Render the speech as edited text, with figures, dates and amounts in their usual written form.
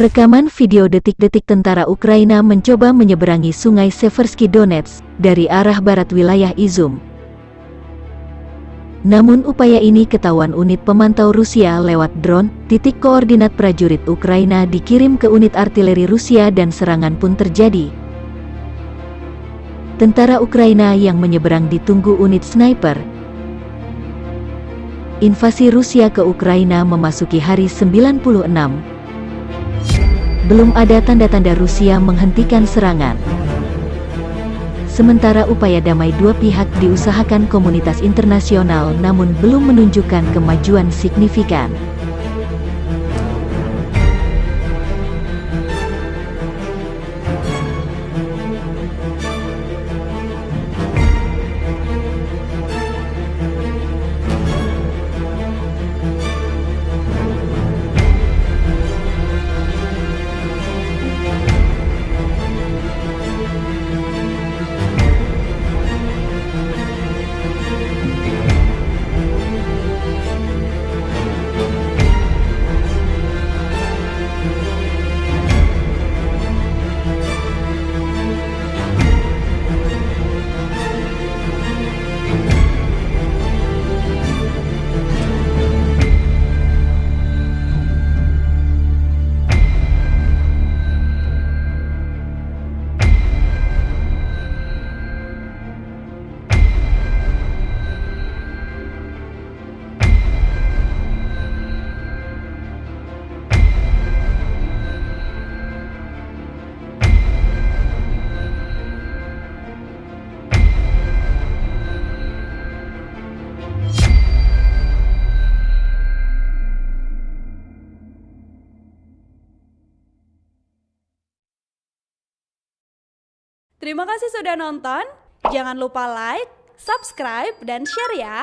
Rekaman video detik-detik tentara Ukraina mencoba menyeberangi sungai Seversky Donetsk dari arah barat wilayah Izum. Namun upaya ini ketahuan unit pemantau Rusia lewat drone. Titik koordinat prajurit Ukraina dikirim ke unit artileri Rusia dan serangan pun terjadi. Tentara Ukraina yang menyeberang ditunggu unit sniper. Invasi Rusia ke Ukraina memasuki hari 96. Belum ada tanda-tanda Rusia menghentikan serangan. Sementara upaya damai dua pihak diusahakan komunitas internasional namun belum menunjukkan kemajuan signifikan. Terima kasih sudah nonton. Jangan lupa like, subscribe, dan share ya.